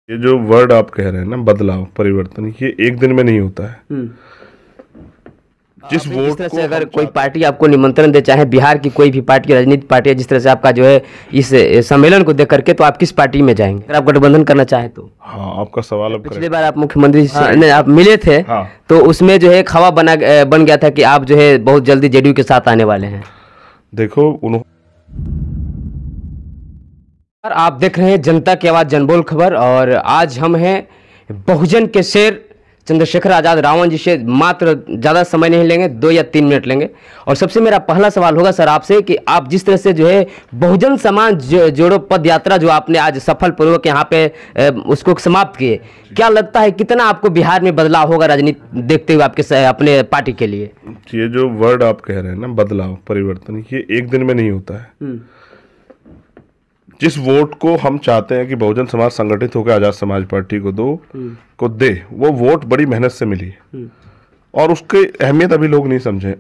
ये जो वर्ड आप कह रहे हैं ना, बदलाव, परिवर्तन, ये एक दिन में नहीं होता है। जिस वोट तरह को से अगर हम कोई पार्टी आपको निमंत्रण दे, चाहे बिहार की कोई भी पार्टी, राजनीतिक पार्टी है, जिस तरह से आपका जो है इस सम्मेलन को देख करके, तो आप किस पार्टी में जाएंगे अगर आप गठबंधन करना चाहें तो? हाँ, आपका सवाल अब पिछली बार आप मुख्यमंत्री से आप मिले थे, हाँ। तो उसमें जो है एक हवा बन गया था कि आप जो है बहुत जल्दी जेडीयू के साथ आने वाले हैं। देखो उन्होंने और आप देख रहे हैं जनता की आवाज़ जनबोल खबर, और आज हम हैं बहुजन के शेर चंद्रशेखर आज़ाद रावण जी से मात्र ज़्यादा समय नहीं लेंगे, 2 या 3 मिनट लेंगे। और सबसे मेरा पहला सवाल होगा सर आपसे कि आप जिस तरह से जो है बहुजन समाज जोड़ो पद यात्रा जो आपने आज सफलपूर्वक यहाँ पे उसको समाप्त किए, क्या लगता है कितना आपको बिहार में बदलाव होगा राजनीति देखते हुए आपके अपने पार्टी के लिए? ये जो वर्ड आप कह रहे हैं ना, बदलाव, परिवर्तन, ये एक दिन में नहीं होता है। जिस वोट को हम चाहते हैं कि बहुजन समाज संगठित होकर आजाद समाज पार्टी को दे, वो वोट बड़ी मेहनत से मिली और उसकी अहमियत अभी लोग नहीं समझे।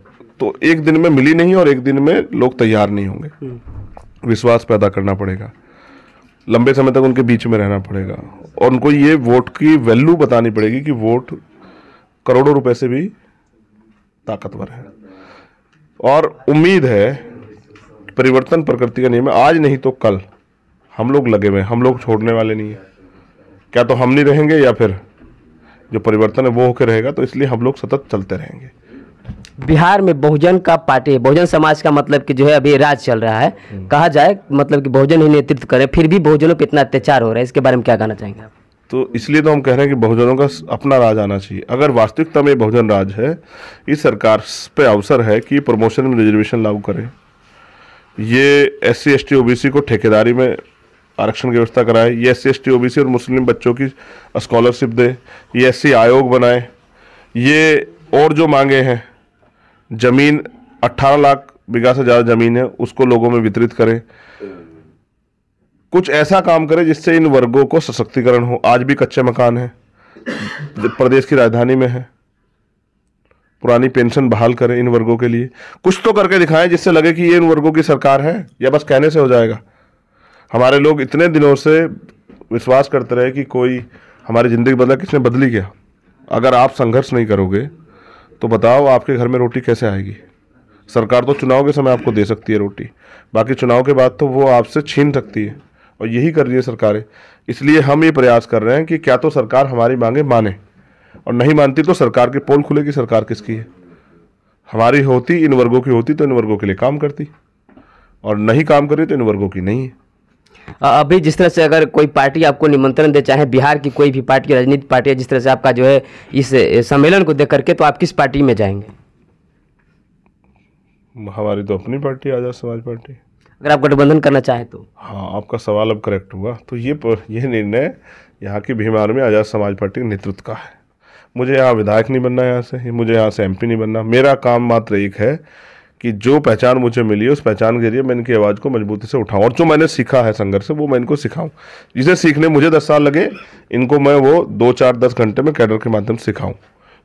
तो एक दिन में मिली नहीं और एक दिन में लोग तैयार नहीं होंगे। विश्वास पैदा करना पड़ेगा, लंबे समय तक उनके बीच में रहना पड़ेगा और उनको ये वोट की वैल्यू बतानी पड़ेगी कि वोट करोड़ों रुपए से भी ताकतवर है। और उम्मीद है, परिवर्तन प्रकृति का नियम है, आज नहीं तो कल हम लोग लगे हुए हैं, हम लोग छोड़ने वाले नहीं है। क्या तो हम नहीं रहेंगे या फिर जो परिवर्तन है वो होकर रहेगा, तो इसलिए हम लोग सतत चलते रहेंगे। बिहार में बहुजन का पार्टी, बहुजन समाज का मतलब कि जो है अभी राज चल रहा है, कहा जाए मतलब कि बहुजन ही नेतृत्व करे, फिर भी बहुजनों पे इतना अत्याचार हो रहा है, इसके बारे में क्या कहना चाहेंगे आप? तो इसलिए तो हम कह रहे हैं कि बहुजनों का अपना राज आना चाहिए। अगर वास्तविकता में बहुजन राज है, इस सरकार पे अवसर है कि प्रमोशन में रिजर्वेशन लागू करे, ये SC ST OBC को ठेकेदारी में आरक्षण की व्यवस्था कराए, ये SC ST OBC और मुस्लिम बच्चों की स्कॉलरशिप दे, ये SC आयोग बनाए, ये और जो मांगे हैं, जमीन 18 लाख बीघा से ज़्यादा जमीन है उसको लोगों में वितरित करें, कुछ ऐसा काम करे जिससे इन वर्गों को सशक्तिकरण हो। आज भी कच्चे मकान है, प्रदेश की राजधानी में है, पुरानी पेंशन बहाल करें इन वर्गों के लिए, कुछ तो करके दिखाएं जिससे लगे कि ये इन वर्गों की सरकार है, या बस कहने से हो जाएगा। हमारे लोग इतने दिनों से विश्वास करते रहे कि कोई हमारी ज़िंदगी बदला, किसने बदली क्या? अगर आप संघर्ष नहीं करोगे तो बताओ आपके घर में रोटी कैसे आएगी? सरकार तो चुनाव के समय आपको दे सकती है रोटी, बाकी चुनाव के बाद तो वो आपसे छीन सकती है, और यही कर रही है सरकारें। इसलिए हम ये प्रयास कर रहे हैं कि क्या तो सरकार हमारी मांगे माने, और नहीं मानती तो सरकार की पोल खुलेगी, सरकार किसकी है। हमारी होती, इन वर्गों की होती तो इन वर्गों के लिए काम करती, और नहीं काम करी तो इन वर्गों की नहीं है। अभी जिस तरह से अगर कोई पार्टी आपको निमंत्रण दे, चाहे बिहार की कोई भी पार्टी, राजनीतिक पार्टी है, जिस तरह से आपका जो है इस सम्मेलन को देख करके, तो आप किस पार्टी में जाएंगे? हमारी तो अपनी पार्टी, आजाद समाज पार्टी। अगर आप गठबंधन करना चाहें तो? हाँ, आपका सवाल अब करेक्ट हुआ। तो ये निर्णय यहाँ की भीम आर्मी आजाद समाज पार्टी के नेतृत्व का है। मुझे यहाँ विधायक नहीं बनना, यहाँ से मुझे यहाँ से MP नहीं बनना। मेरा काम मात्र एक है कि जो पहचान मुझे मिली है उस पहचान के जरिए मैं इनकी आवाज़ को मजबूती से उठाऊं, और जो मैंने सीखा है संघर्ष से वो मैं इनको सिखाऊं। जिसे सीखने मुझे 10 साल लगे, इनको मैं वो 2, 4, 10 घंटे में कैडर के माध्यम से सिखाऊं।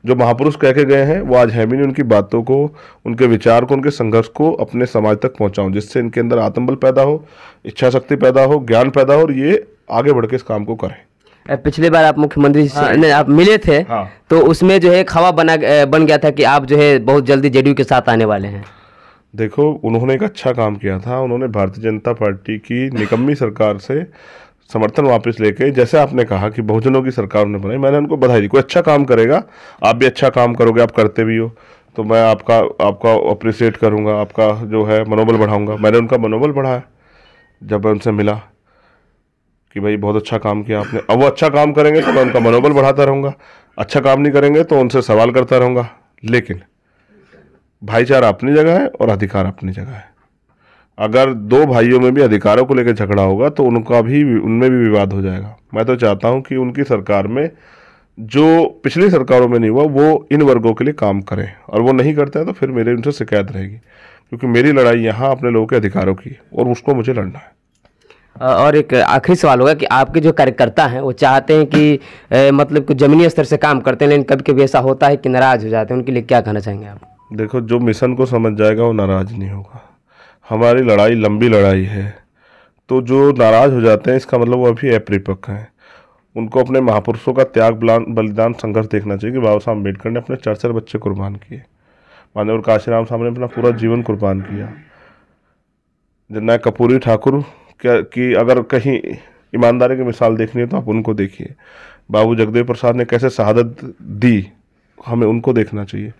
जो महापुरुष कह के गए हैं वो आज है भी नहीं, उनकी बातों को, उनके विचार को, उनके संघर्ष को अपने समाज तक पहुँचाऊँ, जिससे इनके अंदर आत्मबल पैदा हो, इच्छा शक्ति पैदा हो, ज्ञान पैदा हो, और ये आगे बढ़ के इस काम को करें। पिछली बार आप मुख्यमंत्री से आप मिले थे, हाँ। तो उसमें जो है एक हवा बन गया था कि आप जो है बहुत जल्दी जेडीयू के साथ आने वाले हैं। देखो, उन्होंने एक अच्छा काम किया था। उन्होंने भारतीय जनता पार्टी की निकम्मी सरकार से समर्थन वापस लेके, जैसे आपने कहा कि बहुजनों की सरकार उन्होंने बनाई, मैंने उनको बधाई दी। कोई अच्छा काम करेगा, आप भी अच्छा काम करोगे, आप करते भी हो, तो मैं आपका अप्रिशिएट करूँगा, आपका जो है मनोबल बढ़ाऊँगा। मैंने उनका मनोबल बढ़ाया जब मैं उनसे मिला कि भाई बहुत अच्छा काम किया आपने। अब वो अच्छा काम करेंगे तो मैं उनका मनोबल बढ़ाता रहूँगा, अच्छा काम नहीं करेंगे तो उनसे सवाल करता रहूँगा। लेकिन भाईचारा अपनी जगह है और अधिकार अपनी जगह है। अगर 2 भाइयों में भी अधिकारों को लेकर झगड़ा होगा तो उनमें भी विवाद हो जाएगा। मैं तो चाहता हूं कि उनकी सरकार में जो पिछली सरकारों में नहीं हुआ वो इन वर्गों के लिए काम करें, और वो नहीं करते हैं तो फिर मेरे उनसे शिकायत रहेगी, क्योंकि मेरी लड़ाई यहाँ अपने लोगों के अधिकारों की है और उसको मुझे लड़ना है। और एक आखिरी सवाल होगा कि आपके जो कार्यकर्ता हैं वो चाहते हैं कि मतलब कि जमीनी स्तर से काम करते हैं, लेकिन कभी कभी ऐसा होता है कि नाराज हो जाते हैं, उनके लिए क्या कहना चाहेंगे आप? देखो, जो मिशन को समझ जाएगा वो नाराज नहीं होगा। हमारी लड़ाई लंबी लड़ाई है, तो जो नाराज हो जाते हैं इसका मतलब वो अभी अपरिपक्व हैं। उनको अपने महापुरुषों का त्याग बलिदान संघर्ष देखना चाहिए कि बाबा साहब अम्बेडकर ने अपने 4 बच्चे कुर्बान किए, माननीय काशीराम साहब ने अपना पूरा जीवन कुर्बान किया, जननायक कर्पूरी ठाकुर की अगर कहीं ईमानदारी की मिसाल देखनी है तो आप उनको देखिए, बाबू जगदेव प्रसाद ने कैसे शहादत दी, हमें उनको देखना चाहिए।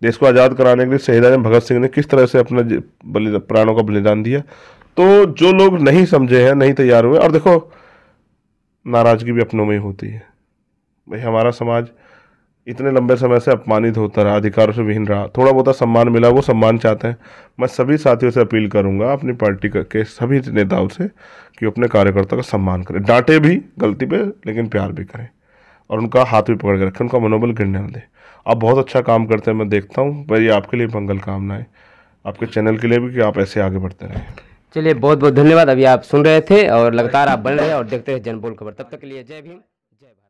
देश को आज़ाद कराने के लिए शहीद भगत सिंह ने किस तरह से अपने प्राणों का बलिदान दिया। तो जो लोग नहीं समझे हैं, नहीं तैयार हुए, और देखो नाराजगी भी अपनों में ही होती है। भाई हमारा समाज इतने लंबे समय से अपमानित होता रहा, अधिकारों से विहीन रहा, थोड़ा बहुत सम्मान मिला, वो सम्मान चाहते हैं। मैं सभी साथियों से अपील करूंगा, अपनी पार्टी के सभी नेताओं से, कि अपने कार्यकर्ता का सम्मान करें, डांटे भी गलती पे लेकिन प्यार भी करें, और उनका हाथ भी पकड़ के रखें, उनका मनोबल गिरने न दें। आप बहुत अच्छा काम करते हैं, मैं देखता हूँ। भाई आपके लिए मंगल कामनाएं, आपके चैनल के लिए भी, कि आप ऐसे आगे बढ़ते रहें। चलिए बहुत बहुत धन्यवाद। अभी आप सुन रहे थे और लगातार आप बन रहे और देखते रहे जनबोल खबर। तब तक के लिए जय भीम, जय भारत।